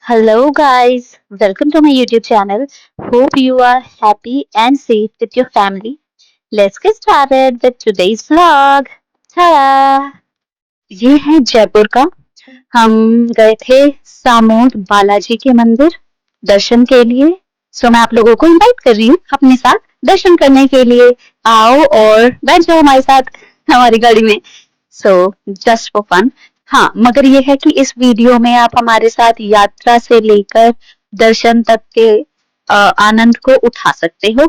Hello, guys. Welcome to my YouTube channel. Hope you are happy and safe with your family. Let's get started with today's vlog. Ta-da! ये है जयपुर का। हम गए थे सामोद बालाजी के मंदिर दर्शन के लिए। मैं आप लोगों को इनवाइट कर रही हूँ अपने साथ दर्शन करने के लिए। आओ और बैठ जाओ हमारे साथ हमारी गाड़ी में। Just for fun. हाँ, मगर ये है कि इस वीडियो में आप हमारे साथ यात्रा से लेकर दर्शन तक के आनंद को उठा सकते हो,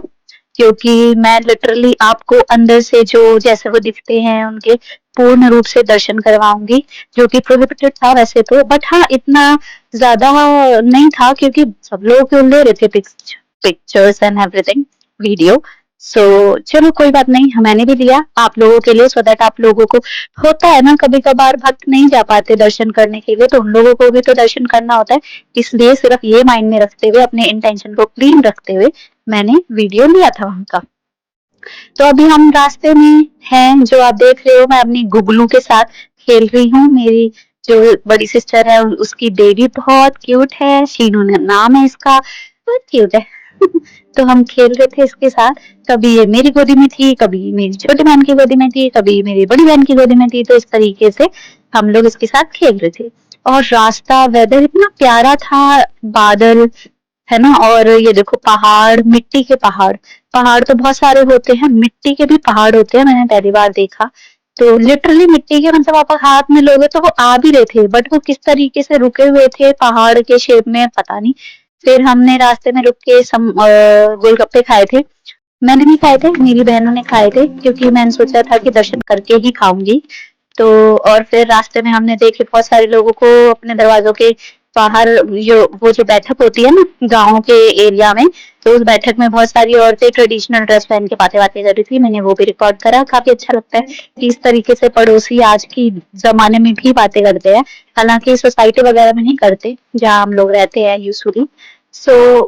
क्योंकि मैं लिटरली आपको अंदर से जो जैसे वो दिखते हैं उनके पूर्ण रूप से दर्शन करवाऊंगी, जो कि प्रोहिबिटेड था वैसे तो, बट हाँ इतना ज्यादा नहीं था क्योंकि सब लोग ले रहे थे पिक्चर्स एंड एवरीथिंग वीडियो। चलो कोई बात नहीं, मैंने भी लिया आप लोगों के लिए, सो दैट आप लोगों को होता है ना कभी कभार भक्त नहीं जा पाते दर्शन करने के लिए, तो उन लोगों को भी तो दर्शन करना होता है। इसलिए सिर्फ ये माइंड में रखते हुए, अपने इंटेंशन को क्लीन रखते हुए मैंने वीडियो लिया था वहां का। तो अभी हम रास्ते में हैं, जो आप देख रहे हो मैं अपनी गुगलू के साथ खेल रही हूँ। मेरी जो बड़ी सिस्टर है उसकी बेबी बहुत क्यूट है, शीनू नाम है इसका, बहुत क्यूट है। तो हम खेल रहे थे इसके साथ। कभी ये मेरी गोदी में थी, कभी मेरी छोटी बहन की गोदी में थी, कभी मेरी बड़ी बहन की गोदी में थी, तो इस तरीके से हम लोग इसके साथ खेल रहे थे। और रास्ता वेदर इतना प्यारा था, बादल है ना, और ये देखो पहाड़, मिट्टी के पहाड़। पहाड़ तो बहुत सारे होते हैं, मिट्टी के भी पहाड़ होते हैं, मैंने पहली बार देखा। तो लिटरली मिट्टी के, मतलब आप हाथ में लोगे तो वो आ भी रहे थे, बट वो किस तरीके से रुके हुए थे पहाड़ के शेप में पता नहीं। फिर हमने रास्ते में रुक के गोलगप्पे खाए थे। मैंने नहीं खाए थे, मेरी बहनों ने खाए थे, क्योंकि मैंने सोचा था कि दर्शन करके ही खाऊंगी। तो और फिर रास्ते में हमने देखे बहुत सारे लोगों को अपने दरवाजों के बाहर, जो बैठक होती है ना गाँव के एरिया में, तो उस बैठक में बहुत सारी औरतें ट्रेडिशनल ड्रेस पहन के बातें बातें कर रही थी। मैंने वो भी रिकॉर्ड करा। काफी अच्छा लगता है कि इस तरीके से पड़ोसी आज की जमाने में भी बातें करते हैं। हालांकि सोसाइटी वगैरह में नहीं करते जहाँ हम लोग रहते हैं यूजुअली।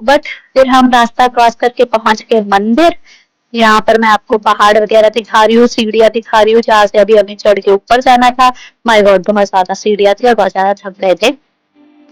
बट फिर हम रास्ता क्रॉस करके पहुंच गए मंदिर। यहाँ पर मैं आपको पहाड़ वगैरह दिखा रही हूँ, सीढ़ियाँ दिखा रही हूँ, जहाँ से अभी हमें चढ़ के ऊपर जाना था। माय गॉड, बहुत ज्यादा सीढ़ियाँ थी और बहुत ज्यादा थक गए थे।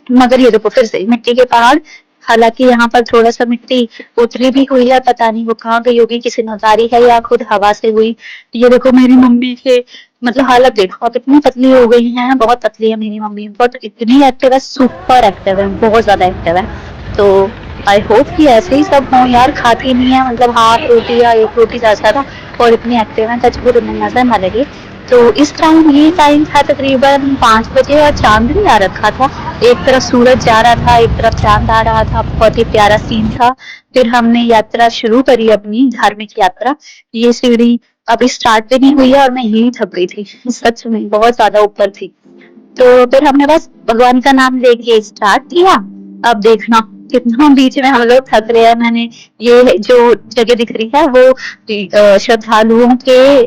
मगर ये देखो फिर से मिट्टी के पहाड़। हालांकि यहाँ पर थोड़ा सा मिट्टी उतरी भी हुई है, पता नहीं वो कहाँ गई होगी, किसी ने उतारी है या खुद हवा से हुई। ये देखो मेरी मम्मी के, मतलब हालत देखो, अब इतनी पतली हो गई है, बहुत पतली है मेरी मम्मी, बट इतनी एक्टिव है, सुपर एक्टिव है, बहुत ज्यादा एक्टिव है। तो आई होप कि ऐसे ही सब हो यार, खाती नहीं है, मतलब हाफ रोटी या एक रोटी जैसा था, और इतनी एक्टिव है, टचवुड उन्हें नजर न लगे। तो इस टाइम ये टाइम था तकरीबन 5 बजे, और चांद भी आ रखा था। एक तरफ सूरज जा रहा था, एक तरफ चांद आ रहा था, बहुत ही प्यारा सीन था। फिर हमने यात्रा शुरू करी, अपनी धार्मिक यात्रा। ये सीढ़ी अभी स्टार्ट भी नहीं हुई है और मैं यही थक गई थी सच में बहुत ज्यादा ऊपर थी। तो फिर हमने बस भगवान का नाम लेके स्टार्ट किया। अब देखना कितना बीच में हम लोग थक रहे हैं। मैंने ये जो जगह दिख रही है वो श्रद्धालुओं के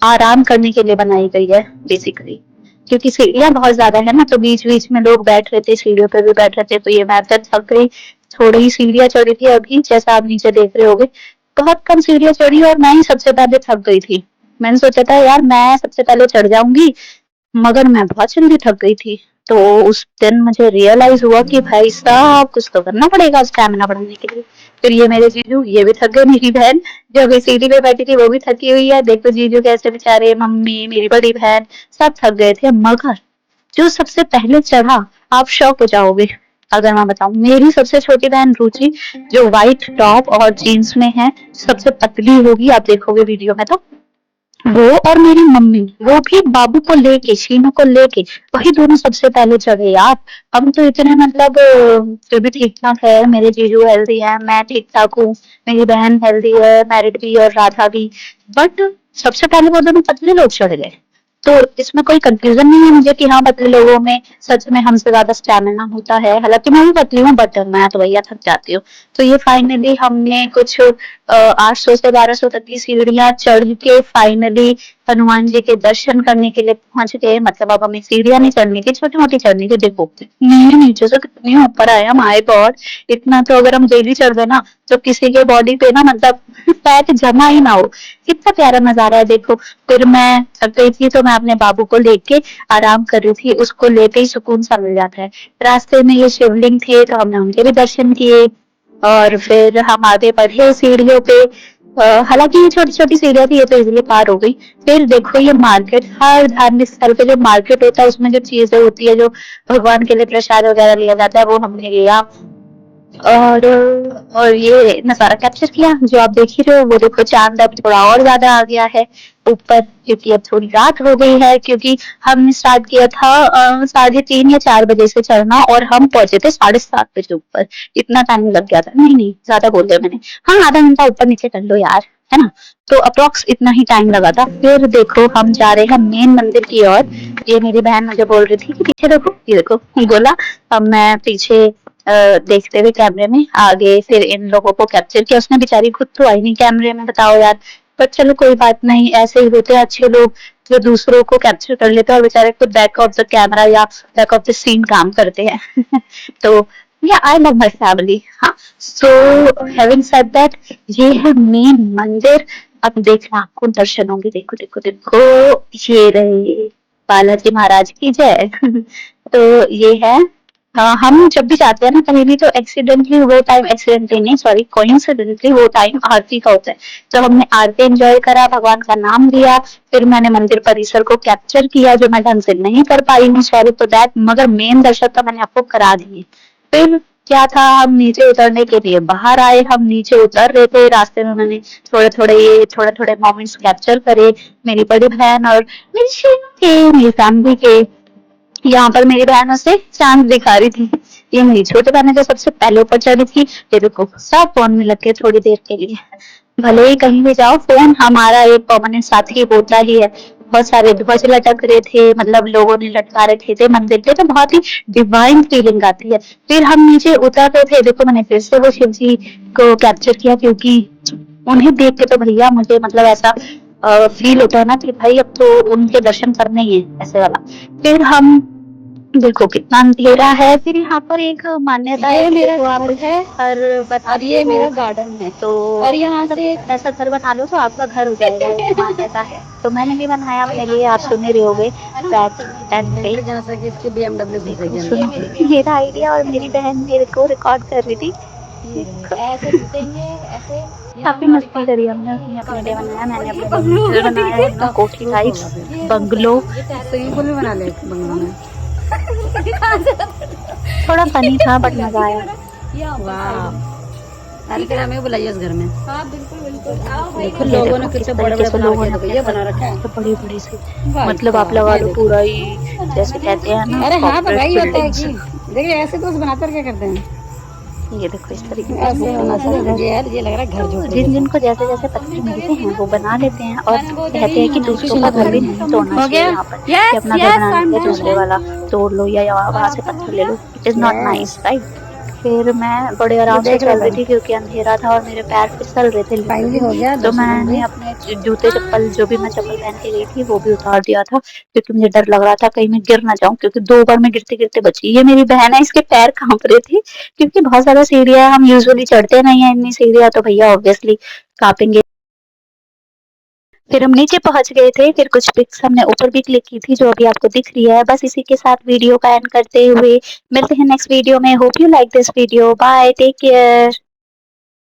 आराम करने के लिए बनाई गई है बेसिकली, क्योंकि सीढ़ियाँ बहुत ज्यादा है ना, तो बीच बीच में लोग बैठ रहे थे, सीढ़ियों पे भी बैठ रहे थे। तो ये मैं फिर थक गई, थोड़ी ही सीढ़ियाँ चढ़ी थी अभी, जैसा आप नीचे देख रहे होगे बहुत कम सीढ़ियाँ चढ़ी, और मैं ही सबसे पहले थक गई थी। मैंने सोचा था यार मैं सबसे पहले चढ़ जाऊंगी, मगर मैं बहुत जल्दी थक गई थी। तो उस दिन मुझे रियलाइज हुआ कि भाई साहब कुछ तो करना पड़ेगा स्टैमिना बढ़ाने के लिए। फिर ये मेरे जीजू ये भी थक गए, मेरी बहन जो अभी सीढ़ी पे बैठी थी वो भी थकी हुई है। देखो जीजू कैसे बेचारे, मम्मी, मेरी बड़ी बहन सब थक गए थे। मगर जो सबसे पहले चढ़ा, आप शॉक हो जाओगे अगर मैं बताऊं, मेरी सबसे छोटी बहन रुचि, जो व्हाइट टॉप और जीन्स में है, सबसे पतली होगी, आप देखोगे वीडियो में तो। वो और मेरी मम्मी, वो भी बाबू को लेके, शीनू को लेके, वही दोनों सबसे पहले चढ़े यार। हम तो इतने, मतलब फिर भी ठीक ठाक है, मेरे जीजू हेल्दी है, मैं ठीक ठाक हूँ, मेरी बहन हेल्दी है, मैरिड भी, और राधा भी। बट सबसे पहले वो दोनों पतले लोग चढ़ गए। तो इसमें कोई कंफ्यूजन नहीं है मुझे कि हाँ पतले लोगों में सच में हमसे ज्यादा स्टैमिना होता है। हालांकि मैं भी पतली हूँ, बट मैं तो भैया थक जाती हूँ। तो ये फाइनली हमने कुछ 800 से 1200 तक की सीढ़ियां चढ़ के फाइनली हनुमान जी के दर्शन करने के लिए पहुंच गए। मतलब अब हमें सीढ़ियां नहीं चढ़नी थी, छोटी मोटी चढ़नी थी। देखो कितनी नीचे से कितनी ऊपर आया, माय गॉड। इतना तो अगर हम डेली चढ़ गए ना तो किसी के बॉडी पे ना मतलब फैट जमा ही ना हो। कितना प्यारा नजारा है देखो। फिर मैं थक गई थी तो मैं अपने बाबू को लेके आराम कर रही थी। उसको लेते ही सुकून सा मिल जाता है। रास्ते में ये शिवलिंग थे तो हमने उनके भी दर्शन किए और फिर हम आगे बढ़े सीढ़ियों पे। हालांकि ये छोटी छोटी सीढ़ियां थी, ये तो इजीली पार हो गई। फिर देखो ये मार्केट, हर धार्मिक स्थल पे जो मार्केट होता है उसमें जो चीजें होती है, जो भगवान के लिए प्रसाद वगैरह लिया जाता है, वो हमने लिया। और और ये नजारा कैप्चर किया जो आप देख ही रहे हो। वो देखो चांद अब थोड़ा और ज्यादा आ गया है ऊपर, क्योंकि अब थोड़ी रात हो गई है। क्योंकि हमने स्टार्ट किया था 3:30 या 4 बजे से चढ़ना और हम पहुंचे थे 7:30 बजे ऊपर। इतना टाइम लग गया था। नहीं नहीं, ज्यादा बोल दिया मैंने। हाँ, आधा घंटा ऊपर नीचे कर लो यार, है ना। तो अप्रोक्स इतना ही टाइम लगा था। फिर देखो हम जा रहे हैं मेन मंदिर की ओर। ये मेरी बहन मुझे बोल रही थी कि पीछे देखो, ये देखो बोला। अब मैं पीछे देखते हुए कैमरे में आगे फिर इन लोगों को कैप्चर किया। उसने बेचारी खुद तो आई नहीं कैमरे में, बताओ यार। पर चलो कोई बात नहीं, ऐसे ही होते हैं अच्छे लोग जो दूसरों को कैप्चर कर लेते हैं और बेचारे खुद बैक ऑफ द कैमरा या बैक ऑफ द सीन काम करते हैं। तो या आई लव माय फैमिली। हाँ, सो हैविंग सेड दैट, ये है मेन मंदिर। अब देखना आपको दर्शन होंगे। देखो देखो देखो, ये रहे बालाजी महाराज की जय। तो ये है। हम जब भी जाते हैं ना कहीं भी, तो एक्सीडेंटली वो टाइम, एक्सीडेंटली नहीं सॉरी, कोइंसिडेंटली वो टाइम आरती का होता है। तो हमने आरती एंजॉय करा, भगवान का नाम लिया। फिर मैंने मंदिर परिसर को कैप्चर किया जो मैं ढंग से नहीं कर पाई हूँ, सॉरी फॉर दैट। मगर मेन दर्शन तो मैंने आपको करा दिए। फिर क्या था, हम नीचे उतरने के लिए बाहर आए। हम नीचे उतर रहे थे, रास्ते में मैंने थोड़े थोड़े मोमेंट्स कैप्चर करे। मेरी बड़ी बहन और मेरी शेरू थे, मेरी फैमिली के। यहाँ पर मेरी बहन उसे चांद दिखा रही थी। ये मेरी छोटी बहन है जो सबसे पहले ऊपर चढ़ी थी। ये देखो सब फोन में लगे थोड़ी देर के लिए। भले ही कहीं भी जाओ, फोन हमारा एक परमानेंट साथी होता ही है। बहुत सारे ध्वज लटक रहे थे, मतलब लोगों ने लटका रखे थे मंदिर पे। तो बहुत ही डिवाइन फीलिंग आती है। फिर हम नीचे उतर रहे थे, देखो मैंने फिर से वो शिव जी को कैप्चर किया, क्योंकि उन्हें देख के तो भैया मुझे मतलब ऐसा फील होता है ना कि भाई अब तो उनके दर्शन करने ही है, ऐसे वाला। फिर हम देखो कितना अंधेरा है। फिर यहाँ पर एक मान्यता है, मेरा घर है और बता, ये मेरा गार्डन है। तो और यहाँ से ऐसा घर बना लो तो आपका घर हो जाएगा, एक मान्यता है। तो मैंने भी बनाया अपने लिए, आप सुन रहे होगे बैक एंड पे। सुनो मेरा आइडिया, और मेरी बहन मेरे को रिकॉर्ड कर रही थी। ऐसे घुसेंगे, ऐसे काफी मस्ती करी हमने। उसने अपने लिए बनाया, मैंने अपने लिए घर बनाया है ना, कोठी टाइप्स बंगलो। स्विमिंग पूल भी बना ले बंगलो में। थोड़ा फनी था बट मजा आया। वाह, अरे फिर हमें बुलाइए उस घर में। हाँ बिल्कुल बिल्कुल आओ भाई। देखो लोगों ने कितने बड़े बड़े बना रखे हैं, ये बना रखा है। तो बड़ी बड़ी से, मतलब आप लगा लो पूरा ही जैसे कहते हैं ना अरे हाँ, तो भाई होता है बिल्डिंग्स। कि देखिए ऐसे तो बनाते क्या करते हैं। ये देखो इस तरीके ऐसे होना चाहिए। से ये लग रहा है घर झोपड़ी जिन जिनको जैसे जैसे पत्थर मिलते हैं वो बना लेते हैं, और कहते हैं कि दूसरों का घर भी नहीं तोड़ना चाहिए यहाँ पर, कि अपना घर बनाने के दूसरे वाला तोड़ लो या वहां से पत्थर ले लो। It is not nice, right. फिर मैं बड़े आराम से चल रही थी क्योंकि अंधेरा था और मेरे पैर फिसल रहे थे फाइनली हो गया। तो मैंने अपने जूते चप्पल, जो भी मैं चप्पल पहन के गई थी, वो भी उतार दिया था, क्योंकि मुझे डर लग रहा था कहीं मैं गिर ना जाऊं, क्योंकि 2 बार मैं गिरते गिरते बची। ये मेरी बहन है, इसके पैर कांप रहे थे क्योंकि बहुत ज्यादा सीढ़ियां, हम यूजुअली चढ़ते नहीं है इतनी सीढ़ियां, तो भैया ऑब्वियसली कांपेंगे। फिर हम नीचे पहुंच गए थे। फिर कुछ पिक्स हमने ऊपर भी क्लिक की थी जो अभी आपको दिख रही है। बस इसी के साथ वीडियो का एंड करते हुए मिलते हैं नेक्स्ट वीडियो में। Hope you like this video. Bye, take care.